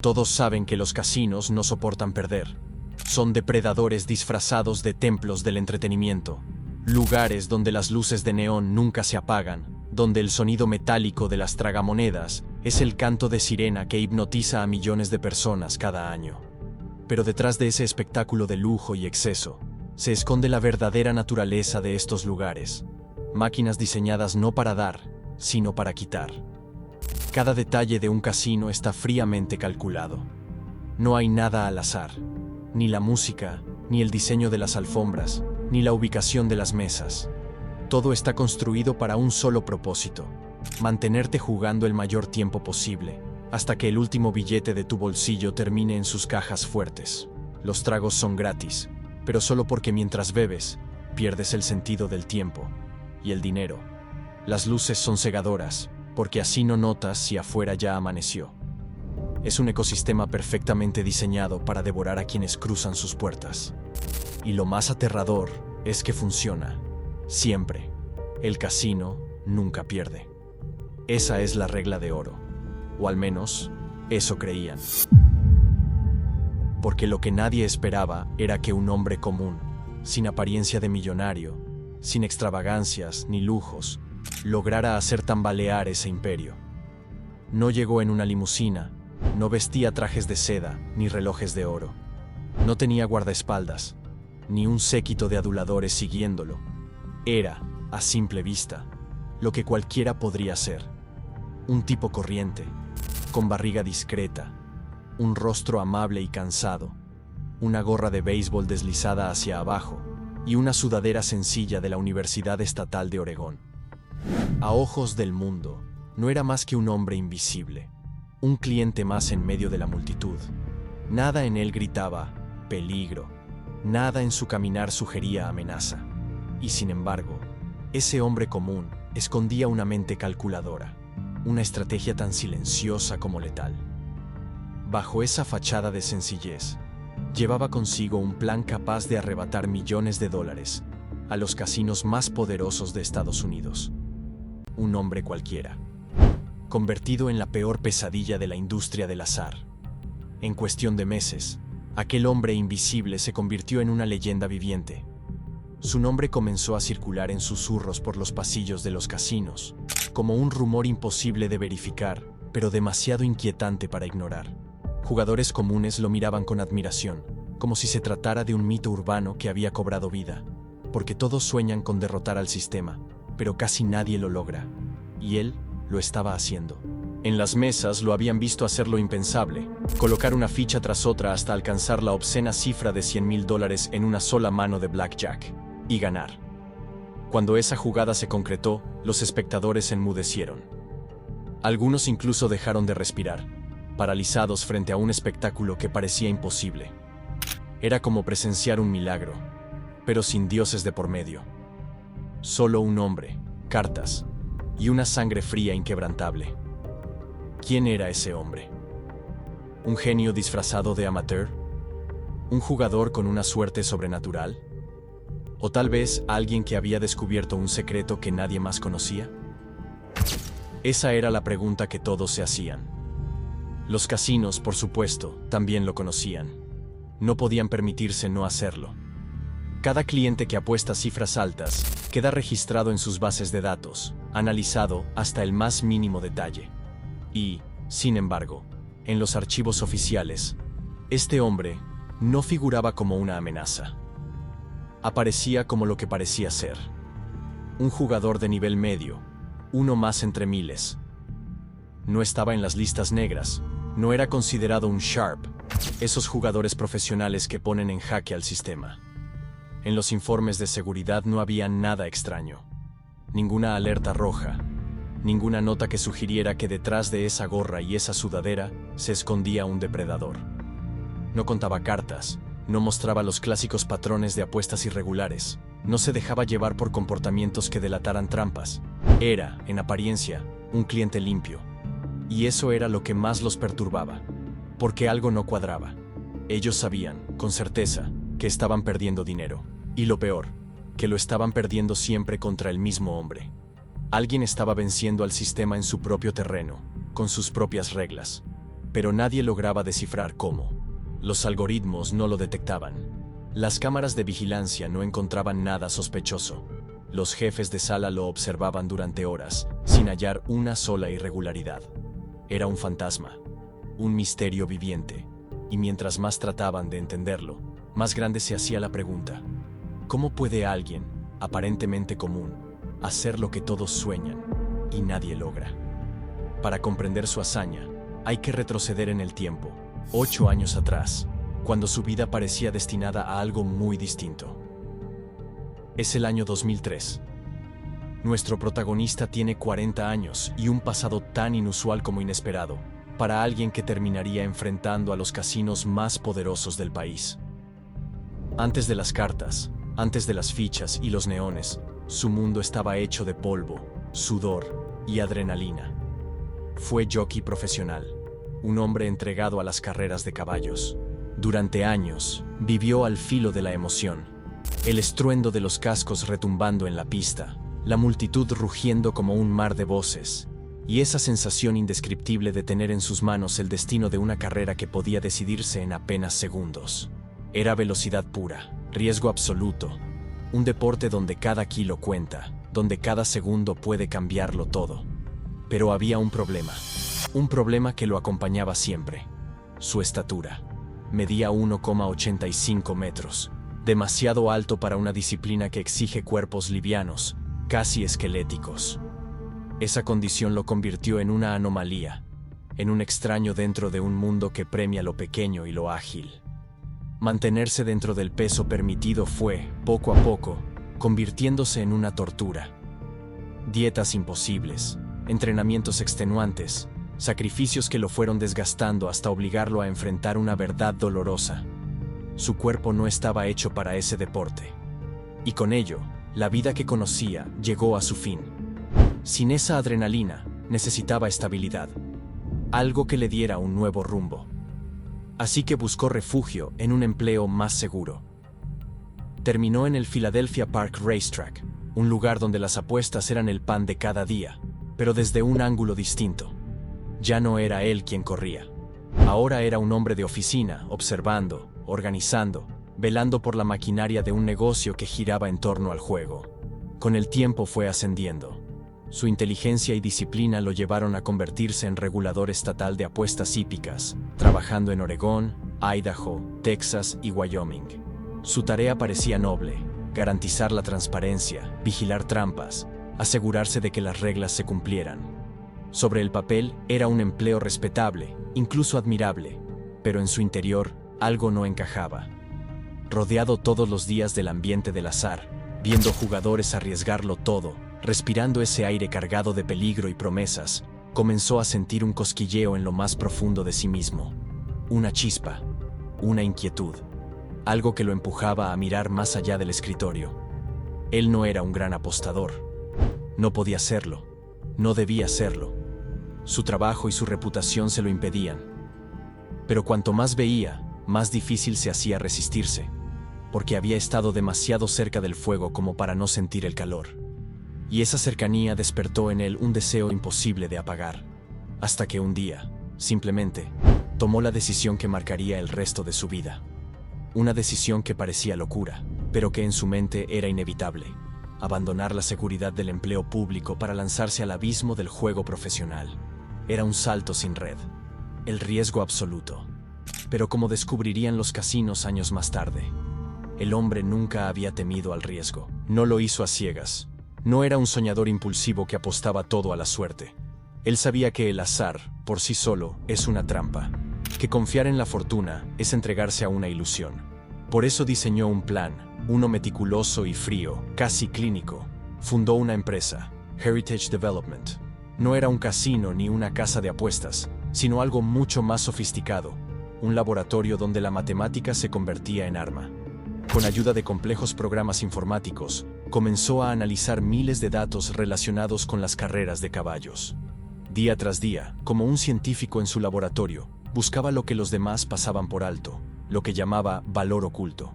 Todos saben que los casinos no soportan perder. Son depredadores disfrazados de templos del entretenimiento. Lugares donde las luces de neón nunca se apagan, donde el sonido metálico de las tragamonedas es el canto de sirena que hipnotiza a millones de personas cada año. Pero detrás de ese espectáculo de lujo y exceso, se esconde la verdadera naturaleza de estos lugares. Máquinas diseñadas no para dar, sino para quitar. Cada detalle de un casino está fríamente calculado. No hay nada al azar. Ni la música, ni el diseño de las alfombras, ni la ubicación de las mesas. Todo está construido para un solo propósito: mantenerte jugando el mayor tiempo posible, hasta que el último billete de tu bolsillo termine en sus cajas fuertes. Los tragos son gratis, pero solo porque mientras bebes, pierdes el sentido del tiempo y el dinero. Las luces son cegadoras, porque así no notas si afuera ya amaneció. Es un ecosistema perfectamente diseñado para devorar a quienes cruzan sus puertas. Y lo más aterrador es que funciona. Siempre. El casino nunca pierde. Esa es la regla de oro. O al menos, eso creían. Porque lo que nadie esperaba era que un hombre común, sin apariencia de millonario, sin extravagancias ni lujos, lograra hacer tambalear ese imperio. No llegó en una limusina, no vestía trajes de seda ni relojes de oro. No tenía guardaespaldas, ni un séquito de aduladores siguiéndolo. Era, a simple vista, lo que cualquiera podría ser. Un tipo corriente, con barriga discreta, un rostro amable y cansado, una gorra de béisbol deslizada hacia abajo y una sudadera sencilla de la Universidad Estatal de Oregón. A ojos del mundo, no era más que un hombre invisible, un cliente más en medio de la multitud. Nada en él gritaba peligro, nada en su caminar sugería amenaza. Y sin embargo, ese hombre común escondía una mente calculadora, una estrategia tan silenciosa como letal. Bajo esa fachada de sencillez, llevaba consigo un plan capaz de arrebatar millones de dólares a los casinos más poderosos de Estados Unidos. Un hombre cualquiera, convertido en la peor pesadilla de la industria del azar. En cuestión de meses, aquel hombre invisible se convirtió en una leyenda viviente. Su nombre comenzó a circular en susurros por los pasillos de los casinos, como un rumor imposible de verificar, pero demasiado inquietante para ignorar. Jugadores comunes lo miraban con admiración, como si se tratara de un mito urbano que había cobrado vida, porque todos sueñan con derrotar al sistema, pero casi nadie lo logra, y él lo estaba haciendo. En las mesas lo habían visto hacer lo impensable, colocar una ficha tras otra hasta alcanzar la obscena cifra de $100,000 en una sola mano de blackjack, y ganar. Cuando esa jugada se concretó, los espectadores enmudecieron. Algunos incluso dejaron de respirar, paralizados frente a un espectáculo que parecía imposible. Era como presenciar un milagro, pero sin dioses de por medio. Solo un hombre, cartas y una sangre fría inquebrantable. ¿Quién era ese hombre? ¿Un genio disfrazado de amateur? ¿Un jugador con una suerte sobrenatural? ¿O tal vez alguien que había descubierto un secreto que nadie más conocía? Esa era la pregunta que todos se hacían. Los casinos, por supuesto, también lo conocían. No podían permitirse no hacerlo. Cada cliente que apuesta cifras altas queda registrado en sus bases de datos, analizado hasta el más mínimo detalle. Y, sin embargo, en los archivos oficiales, este hombre no figuraba como una amenaza. Aparecía como lo que parecía ser: un jugador de nivel medio, uno más entre miles. No estaba en las listas negras, no era considerado un sharp, esos jugadores profesionales que ponen en jaque al sistema. En los informes de seguridad no había nada extraño, ninguna alerta roja, ninguna nota que sugiriera que detrás de esa gorra y esa sudadera se escondía un depredador. No contaba cartas, no mostraba los clásicos patrones de apuestas irregulares, no se dejaba llevar por comportamientos que delataran trampas. Era, en apariencia, un cliente limpio. Y eso era lo que más los perturbaba, porque algo no cuadraba. Ellos sabían, con certeza, que estaban perdiendo dinero. Y lo peor, que lo estaban perdiendo siempre contra el mismo hombre. Alguien estaba venciendo al sistema en su propio terreno, con sus propias reglas. pero nadie lograba descifrar cómo. Los algoritmos no lo detectaban. Las cámaras de vigilancia no encontraban nada sospechoso. Los jefes de sala lo observaban durante horas, sin hallar una sola irregularidad. Era un fantasma, un misterio viviente, y mientras más trataban de entenderlo, más grande se hacía la pregunta: ¿cómo puede alguien, aparentemente común, hacer lo que todos sueñan y nadie logra? Para comprender su hazaña, hay que retroceder en el tiempo, 8 años atrás, cuando su vida parecía destinada a algo muy distinto. Es el año 2003. Nuestro protagonista tiene 40 años y un pasado tan inusual como inesperado, para alguien que terminaría enfrentando a los casinos más poderosos del país. Antes de las cartas, antes de las fichas y los neones, su mundo estaba hecho de polvo, sudor y adrenalina. Fue jockey profesional, un hombre entregado a las carreras de caballos. Durante años, vivió al filo de la emoción. El estruendo de los cascos retumbando en la pista, la multitud rugiendo como un mar de voces, y esa sensación indescriptible de tener en sus manos el destino de una carrera que podía decidirse en apenas segundos. Era velocidad pura, riesgo absoluto, un deporte donde cada kilo cuenta, donde cada segundo puede cambiarlo todo. Pero había un problema que lo acompañaba siempre: su estatura. Medía 1,85 metros. Demasiado alto para una disciplina que exige cuerpos livianos, casi esqueléticos. Esa condición lo convirtió en una anomalía, en un extraño dentro de un mundo que premia lo pequeño y lo ágil. Mantenerse dentro del peso permitido fue, poco a poco, convirtiéndose en una tortura. Dietas imposibles, entrenamientos extenuantes, sacrificios que lo fueron desgastando hasta obligarlo a enfrentar una verdad dolorosa. Su cuerpo no estaba hecho para ese deporte. Y con ello, la vida que conocía llegó a su fin. Sin esa adrenalina, necesitaba estabilidad, algo que le diera un nuevo rumbo. Así que buscó refugio en un empleo más seguro. Terminó en el Philadelphia Park Racetrack, un lugar donde las apuestas eran el pan de cada día, pero desde un ángulo distinto. Ya no era él quien corría. Ahora era un hombre de oficina, observando, organizando, velando por la maquinaria de un negocio que giraba en torno al juego. Con el tiempo fue ascendiendo. Su inteligencia y disciplina lo llevaron a convertirse en regulador estatal de apuestas hípicas, trabajando en Oregón, Idaho, Texas y Wyoming. Su tarea parecía noble: garantizar la transparencia, vigilar trampas, asegurarse de que las reglas se cumplieran. Sobre el papel era un empleo respetable, incluso admirable, pero en su interior algo no encajaba. Rodeado todos los días del ambiente del azar, viendo jugadores arriesgarlo todo, respirando ese aire cargado de peligro y promesas, comenzó a sentir un cosquilleo en lo más profundo de sí mismo. Una chispa, una inquietud, algo que lo empujaba a mirar más allá del escritorio. Él no era un gran apostador. No podía serlo. No debía serlo. Su trabajo y su reputación se lo impedían. Pero cuanto más veía, más difícil se hacía resistirse, porque había estado demasiado cerca del fuego como para no sentir el calor. Y esa cercanía despertó en él un deseo imposible de apagar, hasta que un día, simplemente, tomó la decisión que marcaría el resto de su vida. Una decisión que parecía locura, pero que en su mente era inevitable: abandonar la seguridad del empleo público para lanzarse al abismo del juego profesional. Era un salto sin red, el riesgo absoluto. Pero como descubrirían los casinos años más tarde, el hombre nunca había temido al riesgo. No lo hizo a ciegas. No era un soñador impulsivo que apostaba todo a la suerte. Él sabía que el azar, por sí solo, es una trampa, que confiar en la fortuna es entregarse a una ilusión. Por eso diseñó un plan, uno meticuloso y frío, casi clínico. Fundó una empresa, Heritage Development. No era un casino ni una casa de apuestas, sino algo mucho más sofisticado, un laboratorio donde la matemática se convertía en arma. Con ayuda de complejos programas informáticos, comenzó a analizar miles de datos relacionados con las carreras de caballos. Día tras día, como un científico en su laboratorio, buscaba lo que los demás pasaban por alto, lo que llamaba valor oculto.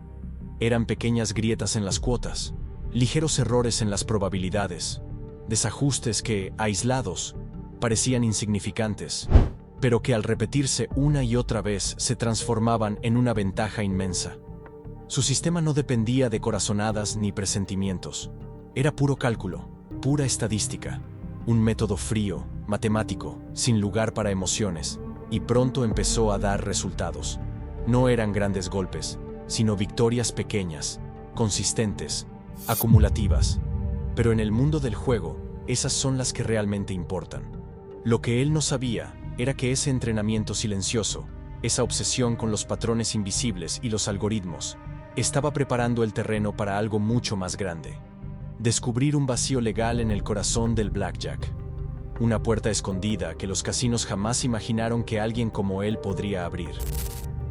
Eran pequeñas grietas en las cuotas, ligeros errores en las probabilidades, desajustes que, aislados, parecían insignificantes, pero que al repetirse una y otra vez se transformaban en una ventaja inmensa. Su sistema no dependía de corazonadas ni presentimientos. Era puro cálculo, pura estadística, un método frío, matemático, sin lugar para emociones, y pronto empezó a dar resultados. No eran grandes golpes, sino victorias pequeñas, consistentes, acumulativas. Pero en el mundo del juego, esas son las que realmente importan. Lo que él no sabía era que ese entrenamiento silencioso, esa obsesión con los patrones invisibles y los algoritmos, estaba preparando el terreno para algo mucho más grande. Descubrir un vacío legal en el corazón del blackjack. Una puerta escondida que los casinos jamás imaginaron que alguien como él podría abrir.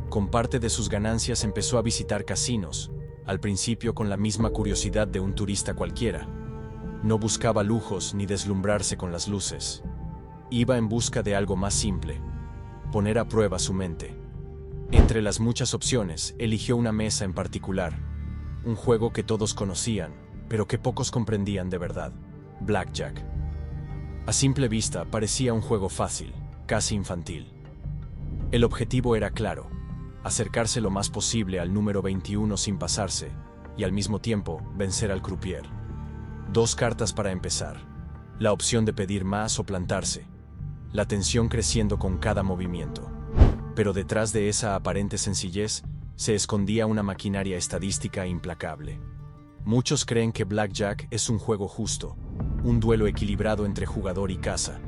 Con parte de sus ganancias empezó a visitar casinos, al principio con la misma curiosidad de un turista cualquiera. No buscaba lujos ni deslumbrarse con las luces. Iba en busca de algo más simple, poner a prueba su mente. Entre las muchas opciones, eligió una mesa en particular, un juego que todos conocían, pero que pocos comprendían de verdad: Blackjack. A simple vista parecía un juego fácil, casi infantil. El objetivo era claro: acercarse lo más posible al número 21 sin pasarse, y al mismo tiempo vencer al croupier. 2 cartas para empezar, la opción de pedir más o plantarse, la tensión creciendo con cada movimiento. Pero detrás de esa aparente sencillez se escondía una maquinaria estadística implacable. Muchos creen que Blackjack es un juego justo, un duelo equilibrado entre jugador y casa,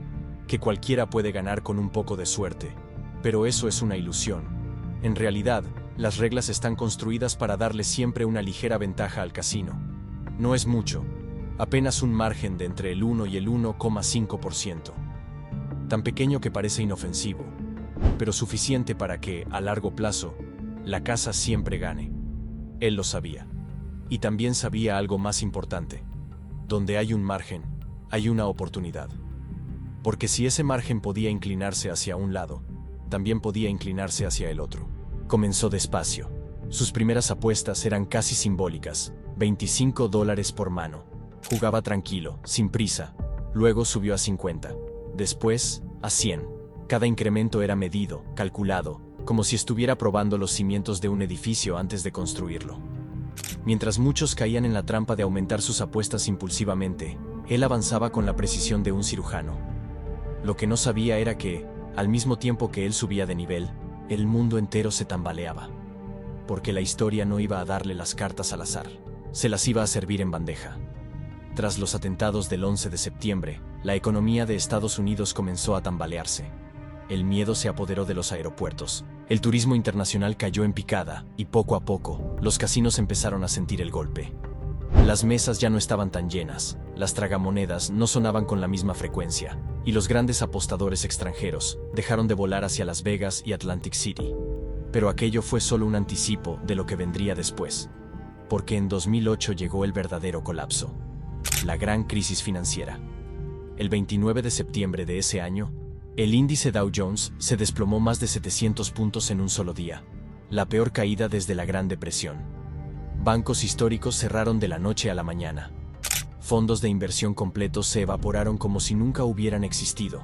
que cualquiera puede ganar con un poco de suerte, pero eso es una ilusión. En realidad, las reglas están construidas para darle siempre una ligera ventaja al casino. No es mucho, apenas un margen de entre el 1 y el 1,5%. Tan pequeño que parece inofensivo, pero suficiente para que, a largo plazo, la casa siempre gane. Él lo sabía. Y también sabía algo más importante: donde hay un margen, hay una oportunidad. Porque si ese margen podía inclinarse hacia un lado, también podía inclinarse hacia el otro. Comenzó despacio. Sus primeras apuestas eran casi simbólicas: $25 por mano. Jugaba tranquilo, sin prisa. Luego subió a 50. Después, a 100. Cada incremento era medido, calculado, como si estuviera probando los cimientos de un edificio antes de construirlo. Mientras muchos caían en la trampa de aumentar sus apuestas impulsivamente, él avanzaba con la precisión de un cirujano. Lo que no sabía era que, al mismo tiempo que él subía de nivel, el mundo entero se tambaleaba. Porque la historia no iba a darle las cartas al azar, se las iba a servir en bandeja. Tras los atentados del 11 de septiembre, la economía de Estados Unidos comenzó a tambalearse. El miedo se apoderó de los aeropuertos. El turismo internacional cayó en picada, y poco a poco, los casinos empezaron a sentir el golpe. Las mesas ya no estaban tan llenas, las tragamonedas no sonaban con la misma frecuencia, y los grandes apostadores extranjeros dejaron de volar hacia Las Vegas y Atlantic City. Pero aquello fue solo un anticipo de lo que vendría después. Porque en 2008 llegó el verdadero colapso. La gran crisis financiera. El 29 de septiembre de ese año, el índice Dow Jones se desplomó más de 700 puntos en un solo día, la peor caída desde la Gran Depresión. Bancos históricos cerraron de la noche a la mañana. Fondos de inversión completos se evaporaron como si nunca hubieran existido.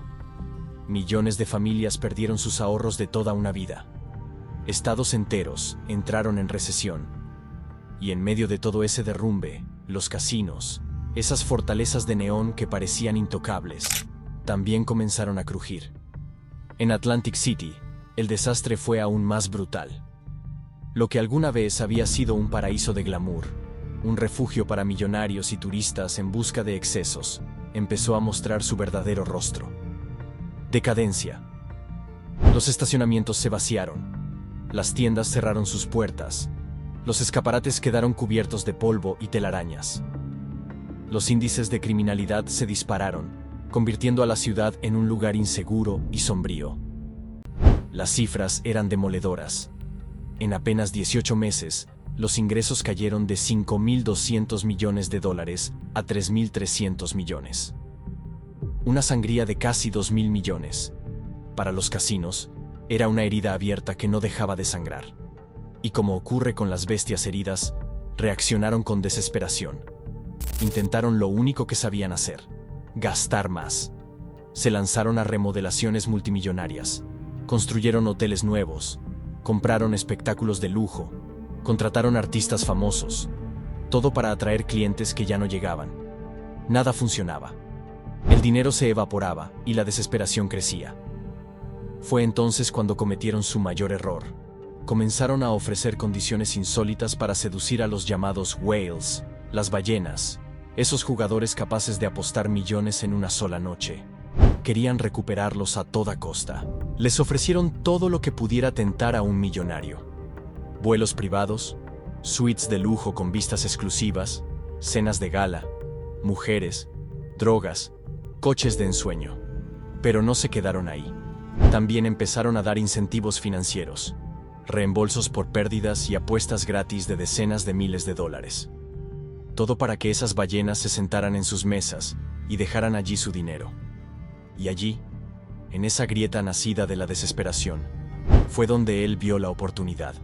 Millones de familias perdieron sus ahorros de toda una vida. Estados enteros entraron en recesión. Y en medio de todo ese derrumbe, los casinos, esas fortalezas de neón que parecían intocables, también comenzaron a crujir. En Atlantic City, el desastre fue aún más brutal. Lo que alguna vez había sido un paraíso de glamour, un refugio para millonarios y turistas en busca de excesos, empezó a mostrar su verdadero rostro. Decadencia. Los estacionamientos se vaciaron. Las tiendas cerraron sus puertas. Los escaparates quedaron cubiertos de polvo y telarañas. Los índices de criminalidad se dispararon, convirtiendo a la ciudad en un lugar inseguro y sombrío. Las cifras eran demoledoras. En apenas 18 meses, los ingresos cayeron de $5.200 millones a $3.300 millones. Una sangría de casi 2.000 millones. Para los casinos, era una herida abierta que no dejaba de sangrar. Y como ocurre con las bestias heridas, reaccionaron con desesperación. Intentaron lo único que sabían hacer: gastar más. Se lanzaron a remodelaciones multimillonarias, Construyeron hoteles nuevos, compraron espectáculos de lujo, contrataron artistas famosos, todo para atraer clientes que ya no llegaban. Nada funcionaba. El dinero se evaporaba y la desesperación crecía. Fue entonces cuando cometieron su mayor error. Comenzaron a ofrecer condiciones insólitas para seducir a los llamados whales, las ballenas, esos jugadores capaces de apostar millones en una sola noche. Querían recuperarlos a toda costa. Les ofrecieron todo lo que pudiera tentar a un millonario. Vuelos privados, suites de lujo con vistas exclusivas, cenas de gala, mujeres, drogas, coches de ensueño. Pero no se quedaron ahí. También empezaron a dar incentivos financieros, reembolsos por pérdidas y apuestas gratis de decenas de miles de dólares. Todo para que esas ballenas se sentaran en sus mesas y dejaran allí su dinero. Y allí, en esa grieta nacida de la desesperación, fue donde él vio la oportunidad.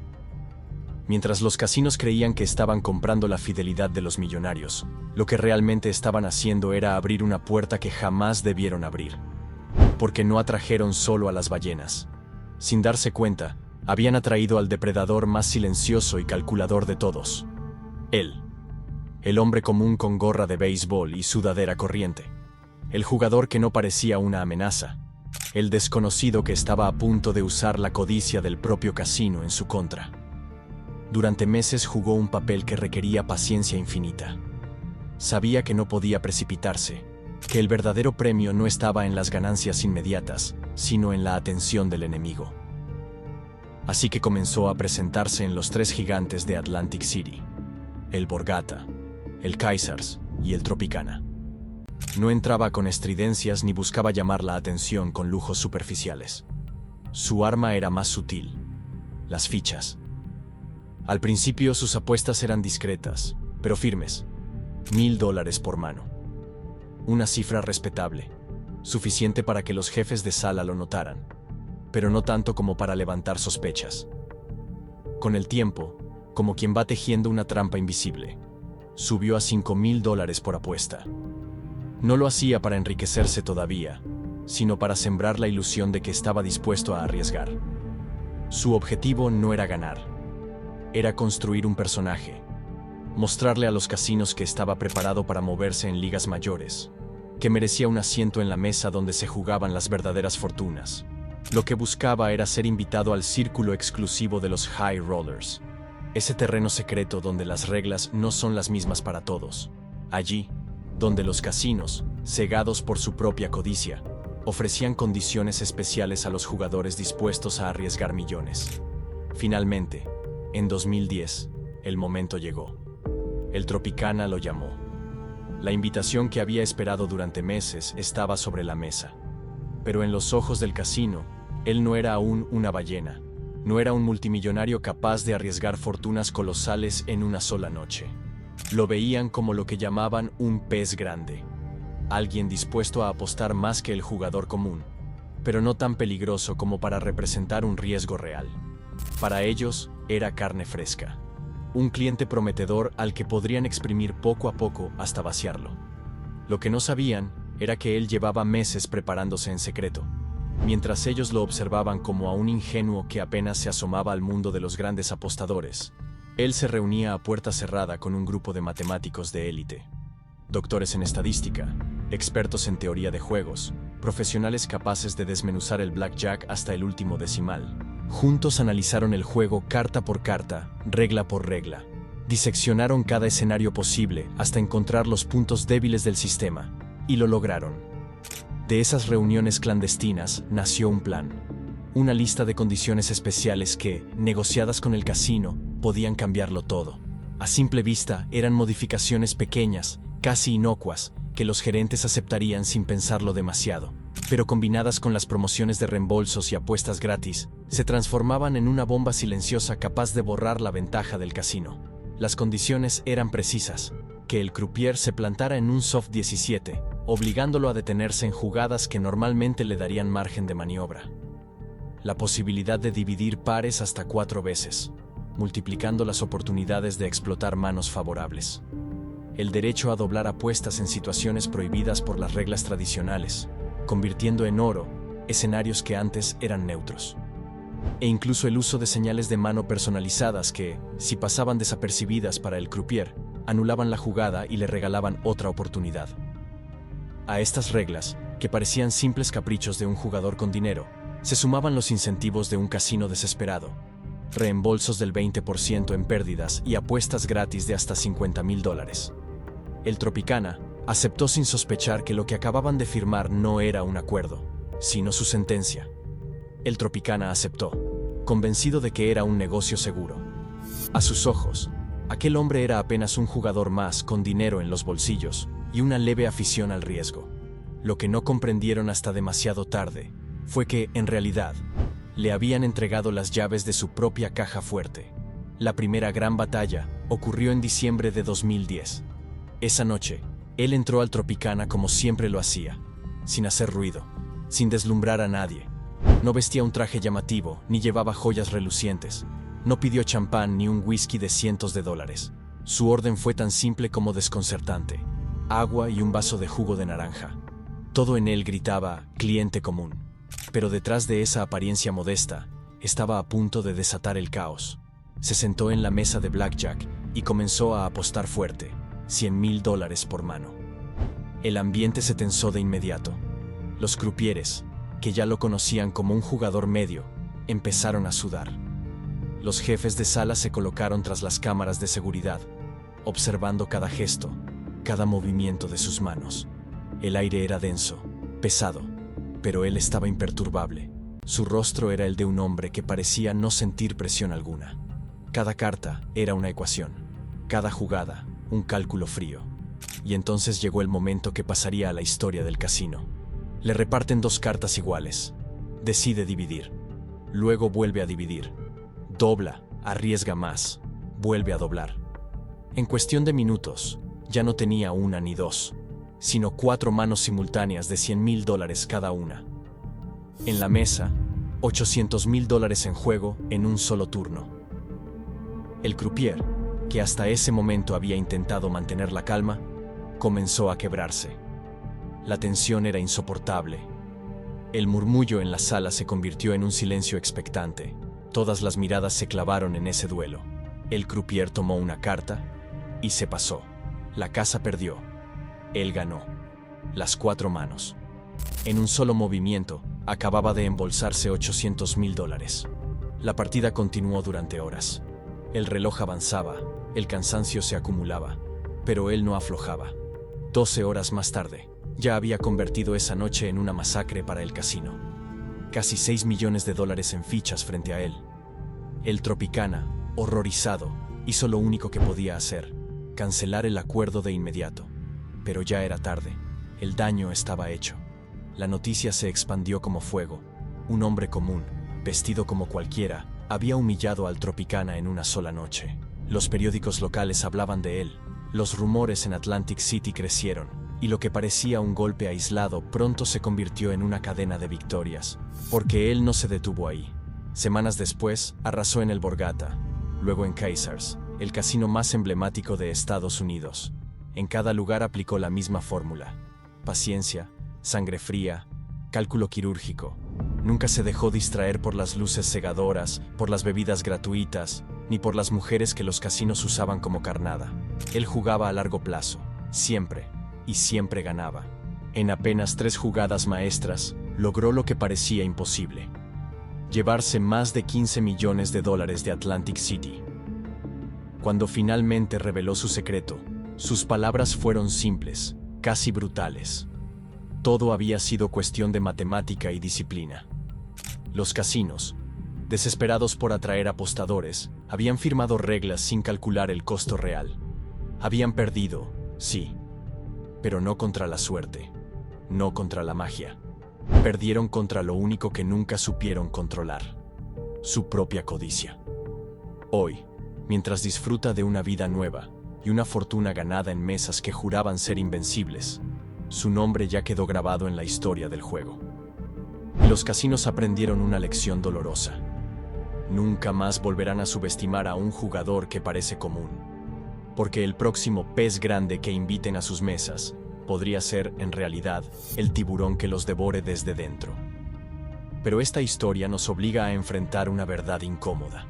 Mientras los casinos creían que estaban comprando la fidelidad de los millonarios, lo que realmente estaban haciendo era abrir una puerta que jamás debieron abrir. Porque no atrajeron solo a las ballenas. Sin darse cuenta, habían atraído al depredador más silencioso y calculador de todos. Él. El hombre común con gorra de béisbol y sudadera corriente. El jugador que no parecía una amenaza. El desconocido que estaba a punto de usar la codicia del propio casino en su contra. Durante meses jugó un papel que requería paciencia infinita. Sabía que no podía precipitarse, que el verdadero premio no estaba en las ganancias inmediatas, sino en la atención del enemigo. Así que comenzó a presentarse en los tres gigantes de Atlantic City: el Borgata, el Caesars y el Tropicana. No entraba con estridencias ni buscaba llamar la atención con lujos superficiales. Su arma era más sutil: las fichas. Al principio sus apuestas eran discretas, pero firmes. $1,000 por mano. Una cifra respetable, suficiente para que los jefes de sala lo notaran, pero no tanto como para levantar sospechas. Con el tiempo, como quien va tejiendo una trampa invisible, subió a $5,000 por apuesta. No lo hacía para enriquecerse todavía, sino para sembrar la ilusión de que estaba dispuesto a arriesgar. Su objetivo no era ganar, era construir un personaje, mostrarle a los casinos que estaba preparado para moverse en ligas mayores, que merecía un asiento en la mesa donde se jugaban las verdaderas fortunas. Lo que buscaba era ser invitado al círculo exclusivo de los High Rollers, ese terreno secreto donde las reglas no son las mismas para todos. Allí, donde los casinos, cegados por su propia codicia, ofrecían condiciones especiales a los jugadores dispuestos a arriesgar millones. Finalmente, en 2010, el momento llegó. El Tropicana lo llamó. La invitación que había esperado durante meses estaba sobre la mesa. Pero en los ojos del casino, él no era aún una ballena. No era un multimillonario capaz de arriesgar fortunas colosales en una sola noche. Lo veían como lo que llamaban un pez grande. Alguien dispuesto a apostar más que el jugador común, pero no tan peligroso como para representar un riesgo real. Para ellos, era carne fresca. Un cliente prometedor al que podrían exprimir poco a poco hasta vaciarlo. Lo que no sabían era que él llevaba meses preparándose en secreto, mientras ellos lo observaban como a un ingenuo que apenas se asomaba al mundo de los grandes apostadores. Él se reunía a puerta cerrada con un grupo de matemáticos de élite, doctores en estadística, expertos en teoría de juegos, profesionales capaces de desmenuzar el blackjack hasta el último decimal. Juntos analizaron el juego carta por carta, regla por regla. Diseccionaron cada escenario posible hasta encontrar los puntos débiles del sistema, y lo lograron. De esas reuniones clandestinas nació un plan. Una lista de condiciones especiales que, negociadas con el casino, podían cambiarlo todo. A simple vista, eran modificaciones pequeñas, casi inocuas, que los gerentes aceptarían sin pensarlo demasiado. Pero combinadas con las promociones de reembolsos y apuestas gratis, se transformaban en una bomba silenciosa capaz de borrar la ventaja del casino. Las condiciones eran precisas: que el croupier se plantara en un soft 17, obligándolo a detenerse en jugadas que normalmente le darían margen de maniobra. La posibilidad de dividir pares hasta 4 veces, multiplicando las oportunidades de explotar manos favorables. El derecho a doblar apuestas en situaciones prohibidas por las reglas tradicionales, convirtiendo en oro escenarios que antes eran neutros. E incluso el uso de señales de mano personalizadas que, si pasaban desapercibidas para el croupier, anulaban la jugada y le regalaban otra oportunidad. A estas reglas, que parecían simples caprichos de un jugador con dinero, se sumaban los incentivos de un casino desesperado, reembolsos del 20% en pérdidas y apuestas gratis de hasta $50,000. El Tropicana aceptó sin sospechar que lo que acababan de firmar no era un acuerdo, sino su sentencia. El Tropicana aceptó, convencido de que era un negocio seguro. A sus ojos, aquel hombre era apenas un jugador más con dinero en los bolsillos y una leve afición al riesgo. Lo que no comprendieron hasta demasiado tarde fue que, en realidad, le habían entregado las llaves de su propia caja fuerte. La primera gran batalla ocurrió en diciembre de 2010. Esa noche, él entró al Tropicana como siempre lo hacía, sin hacer ruido, sin deslumbrar a nadie. No vestía un traje llamativo, ni llevaba joyas relucientes. No pidió champán ni un whisky de cientos de dólares. Su orden fue tan simple como desconcertante: agua y un vaso de jugo de naranja. Todo en él gritaba cliente común. Pero detrás de esa apariencia modesta, estaba a punto de desatar el caos. Se sentó en la mesa de blackjack y comenzó a apostar fuerte, $100,000 por mano. El ambiente se tensó de inmediato. Los croupieres, que ya lo conocían como un jugador medio, empezaron a sudar. Los jefes de sala se colocaron tras las cámaras de seguridad, observando cada gesto, cada movimiento de sus manos. El aire era denso, pesado, pero él estaba imperturbable. Su rostro era el de un hombre que parecía no sentir presión alguna. Cada carta era una ecuación, cada jugada un cálculo frío. Y entonces llegó el momento que pasaría a la historia del casino. Le reparten 2 cartas iguales. Decide dividir. Luego vuelve a dividir. Dobla, arriesga más, vuelve a doblar. En cuestión de minutos, ya no tenía una ni dos, sino 4 manos simultáneas de $100,000 cada una. En la mesa, $800,000 en juego en un solo turno. El croupier, que hasta ese momento había intentado mantener la calma, comenzó a quebrarse. La tensión era insoportable. El murmullo en la sala se convirtió en un silencio expectante. Todas las miradas se clavaron en ese duelo. El croupier tomó una carta y se pasó. La casa perdió. Él ganó. Las 4 manos. En un solo movimiento, acababa de embolsarse $800,000. La partida continuó durante horas. El reloj avanzaba, el cansancio se acumulaba, pero él no aflojaba. 12 horas más tarde, ya había convertido esa noche en una masacre para el casino. Casi $6 millones en fichas frente a él. El Tropicana, horrorizado, hizo lo único que podía hacer: cancelar el acuerdo de inmediato. Pero ya era tarde. El daño estaba hecho. La noticia se expandió como fuego. Un hombre común, vestido como cualquiera, había humillado al Tropicana en una sola noche. Los periódicos locales hablaban de él. Los rumores en Atlantic City crecieron, y lo que parecía un golpe aislado pronto se convirtió en una cadena de victorias, porque él no se detuvo ahí. Semanas después, arrasó en el Borgata, luego en Caesars, el casino más emblemático de Estados Unidos. En cada lugar aplicó la misma fórmula: paciencia, sangre fría, cálculo quirúrgico. Nunca se dejó distraer por las luces cegadoras, por las bebidas gratuitas, ni por las mujeres que los casinos usaban como carnada. Él jugaba a largo plazo, siempre, y siempre ganaba. En apenas 3 jugadas maestras, logró lo que parecía imposible: llevarse más de $15 millones de Atlantic City. Cuando finalmente reveló su secreto, sus palabras fueron simples, casi brutales. Todo había sido cuestión de matemática y disciplina. Los casinos, desesperados por atraer apostadores, habían firmado reglas sin calcular el costo real. Habían perdido, sí, pero no contra la suerte, no contra la magia. Perdieron contra lo único que nunca supieron controlar: su propia codicia. Hoy, mientras disfruta de una vida nueva y una fortuna ganada en mesas que juraban ser invencibles, su nombre ya quedó grabado en la historia del juego. Y los casinos aprendieron una lección dolorosa: nunca más volverán a subestimar a un jugador que parece común, porque el próximo pez grande que inviten a sus mesas podría ser, en realidad, el tiburón que los devore desde dentro. Pero esta historia nos obliga a enfrentar una verdad incómoda.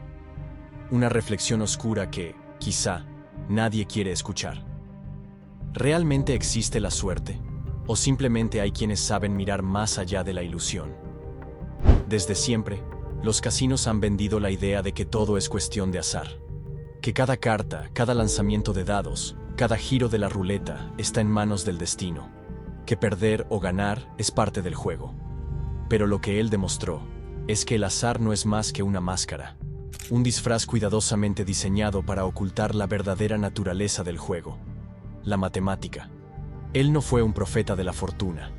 Una reflexión oscura que, quizá, nadie quiere escuchar. ¿Realmente existe la suerte? ¿O simplemente hay quienes saben mirar más allá de la ilusión? Desde siempre, los casinos han vendido la idea de que todo es cuestión de azar. Que cada carta, cada lanzamiento de dados, cada giro de la ruleta está en manos del destino. Que perder o ganar es parte del juego. Pero lo que él demostró es que el azar no es más que una máscara, un disfraz cuidadosamente diseñado para ocultar la verdadera naturaleza del juego, la matemática. Él no fue un profeta de la fortuna,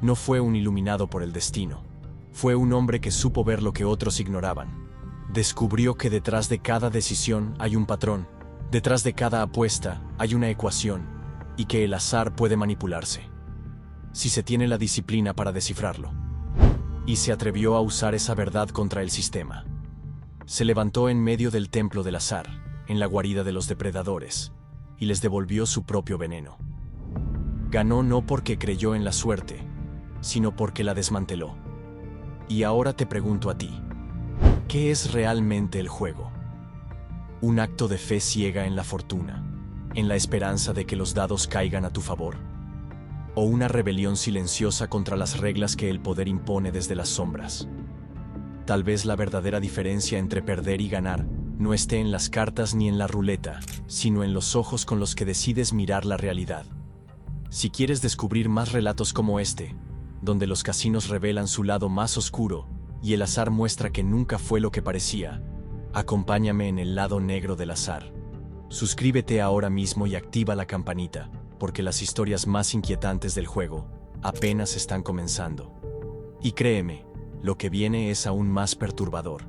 no fue un iluminado por el destino, fue un hombre que supo ver lo que otros ignoraban. Descubrió que detrás de cada decisión hay un patrón, detrás de cada apuesta hay una ecuación, y que el azar puede manipularse, si se tiene la disciplina para descifrarlo. Y se atrevió a usar esa verdad contra el sistema. Se levantó en medio del templo del azar, en la guarida de los depredadores, y les devolvió su propio veneno. Ganó no porque creyó en la suerte, sino porque la desmanteló. Y ahora te pregunto a ti, ¿qué es realmente el juego? ¿Un acto de fe ciega en la fortuna, en la esperanza de que los dados caigan a tu favor? ¿O una rebelión silenciosa contra las reglas que el poder impone desde las sombras? Tal vez la verdadera diferencia entre perder y ganar no esté en las cartas ni en la ruleta, sino en los ojos con los que decides mirar la realidad. Si quieres descubrir más relatos como este, donde los casinos revelan su lado más oscuro y el azar muestra que nunca fue lo que parecía, acompáñame en el lado negro del azar. Suscríbete ahora mismo y activa la campanita, porque las historias más inquietantes del juego apenas están comenzando. Y créeme, lo que viene es aún más perturbador.